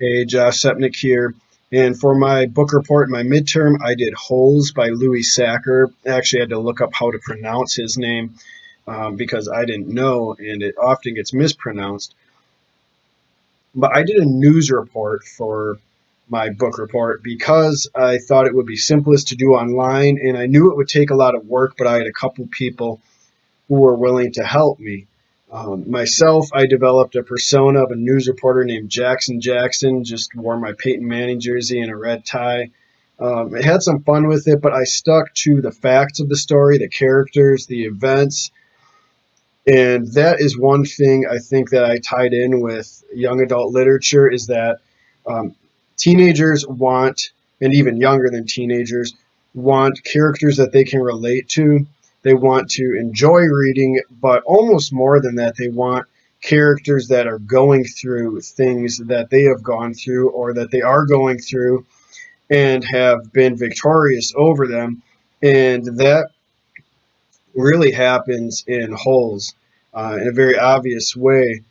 Hey, Josh Sepnick here. And for my book report, my midterm, I did Holes by Louis Sachar. I actually had to look up how to pronounce his name because I didn't know, and it often gets mispronounced. But I did a news report for my book report because I thought it would be simplest to do online, and I knew it would take a lot of work, but I had a couple people who were willing to help me. Myself, I developed a persona of a news reporter named Jackson Jackson, just wore my Peyton Manning jersey and a red tie. I had some fun with it, but I stuck to the facts of the story, the characters, the events, and that is one thing I think that I tied in with young adult literature is that um, teenagers want, and even younger than teenagers, want characters that they can relate to. They want to enjoy reading, but almost more than that, they want characters that are going through things that they have gone through or that they are going through and have been victorious over them. And that really happens in Holes in a very obvious way.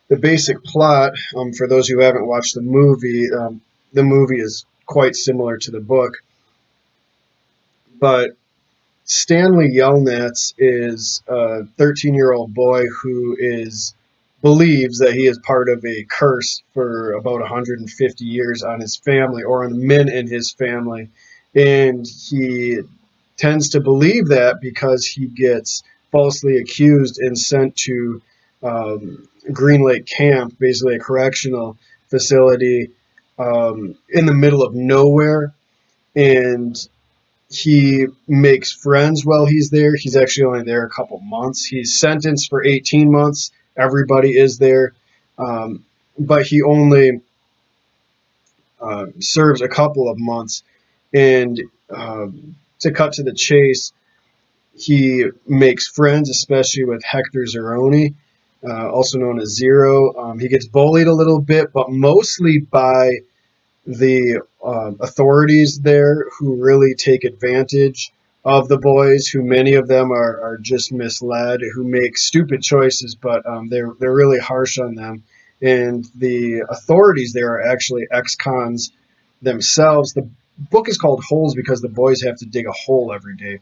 The basic plot, for those who haven't watched the movie is quite similar to the book, but Stanley Yelnats is a 13-year-old boy who is believes that he is part of a curse for about 150 years on his family or on the men in his family, and he tends to believe that because he gets falsely accused and sent to Green Lake Camp, basically a correctional facility in the middle of nowhere, and he makes friends while he's there. He's actually only there a couple months. He's sentenced for 18 months. Everybody is there. Um, but he only serves a couple of months. And to cut to the chase, he makes friends, especially with Hector Zeroni, also known as Zero. He gets bullied a little bit, but mostly by the authorities there who really take advantage of the boys, who many of them are just misled, who make stupid choices, but they're really harsh on them. And the authorities there are actually ex-cons themselves. The book is called Holes because the boys have to dig a hole every day,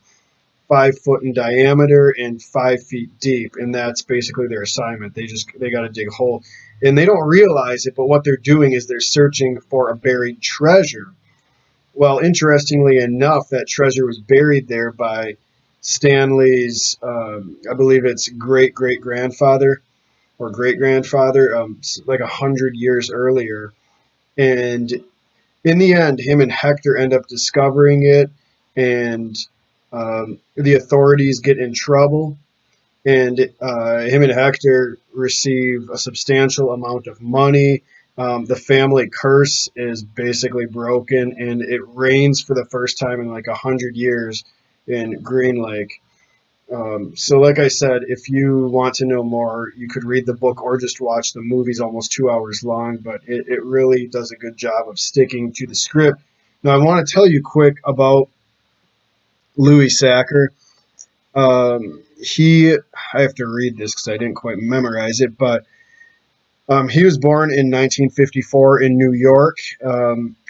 5 foot in diameter and 5 feet deep, and that's basically their assignment. They got to dig a hole, and they don't realize it. But what they're doing is they're searching for a buried treasure. Well, interestingly enough, that treasure was buried there by Stanley's, I believe it's great great grandfather or great grandfather, like 100 years earlier. And in the end, him and Hector end up discovering it, and the authorities get in trouble, and him and Hector receive a substantial amount of money. The family curse is basically broken, and it rains for the first time in like 100 years in Green Lake. So, like I said, if you want to know more, you could read the book or just watch the movie's almost 2 hours long, but it really does a good job of sticking to the script. Now, I want to tell you quick about Louis Sachar. I have to read this because I didn't quite memorize it, but he was born in 1954 in New York.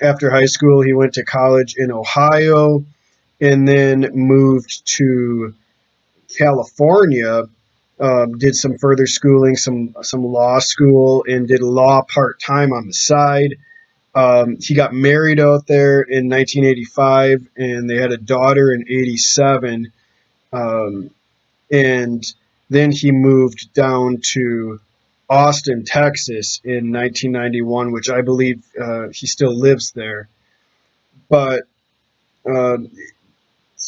After high school, he went to college in Ohio and then moved to California, did some further schooling, some law school, and did law part time on the side. He got married out there in 1985, and they had a daughter in '87. Um, and then he moved down to Austin, Texas, in 1991, which I believe he still lives there. But uh,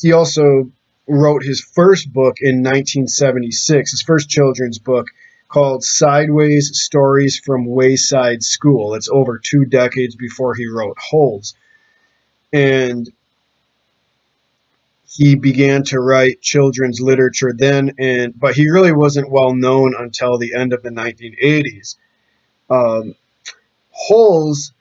he also wrote his first book in 1976, his first children's book called Sideways Stories from Wayside School. It's over 2 decades before he wrote Holes. And he began to write children's literature then, but he really wasn't well known until the end of the 1980s. Um, Holes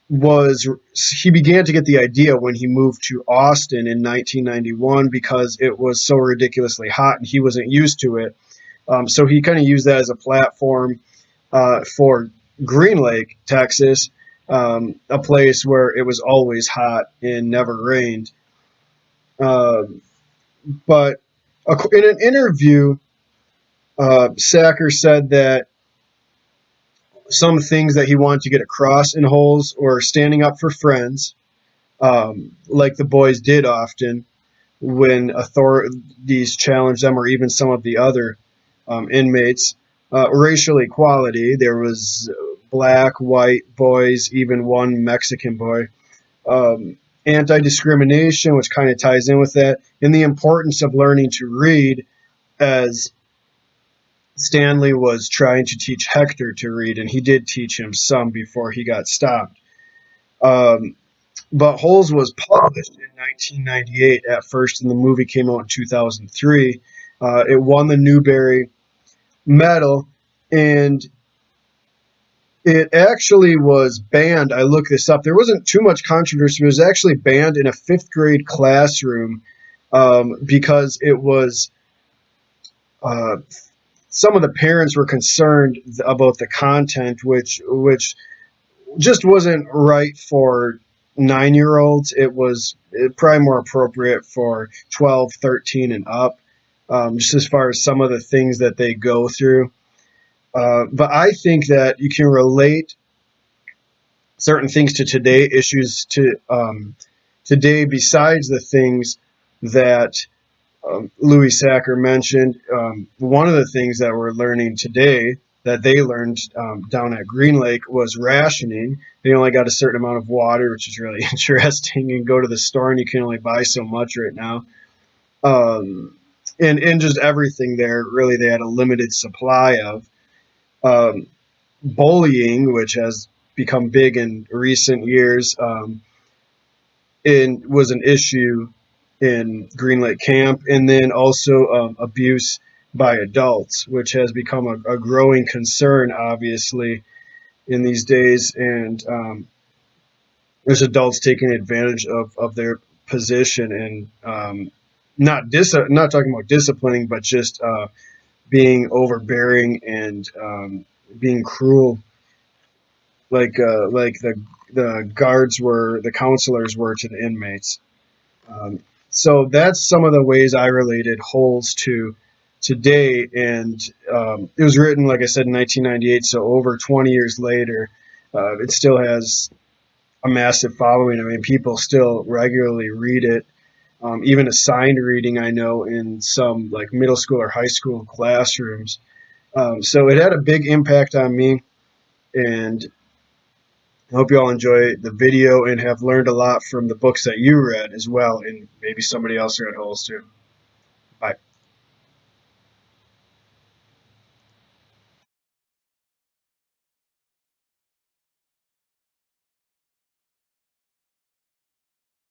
was he began to get the idea when he moved to Austin in 1991 because it was so ridiculously hot and he wasn't used to it. So he kind of used that as a platform for Green Lake, Texas, a place where it was always hot and never rained. Uh, but in an interview, Sacker said that some things that he wanted to get across in holes or standing up for friends, like the boys did often when authorities challenged them, or even some of the other inmates. Racial equality. There was black, white boys, even one Mexican boy. Anti-discrimination, which kind of ties in with that, and the importance of learning to read, as Stanley was trying to teach Hector to read, and he did teach him some before he got stopped. Um, but Holes was published in 1998 at first, and the movie came out in 2003. It won the Newbery Medal, and it actually was banned. I looked this up. There wasn't too much controversy. It was actually banned in a fifth grade classroom because it was uh, some of the parents were concerned about the content, which just wasn't right for 9-year olds. It was probably more appropriate for 12, 13, and up, just as far as some of the things that they go through. But I think that you can relate certain things to today issues to today, besides the things that Louis Sacker mentioned. One of the things that we're learning today that they learned down at Green Lake was rationing. They only got a certain amount of water, which is really interesting. And go to the store and you can only buy so much right now. And just everything there, really, they had a limited supply of. Um, Bullying, which has become big in recent years, was an issue in Green Lake Camp, and then also abuse by adults, which has become a growing concern, obviously, in these days. And there's adults taking advantage of their position and not talking about disciplining, but just being overbearing and being cruel, like the guards were, the counselors were to the inmates. So that's some of the ways I related Holes to today, and it was written, like I said, in 1998. So over 20 years later, it still has a massive following. I mean, people still regularly read it. Even assigned reading, I know, in some like middle school or high school classrooms. So it had a big impact on me, and I hope you all enjoy the video and have learned a lot from the books that you read as well, and maybe somebody else read Holes too. Bye.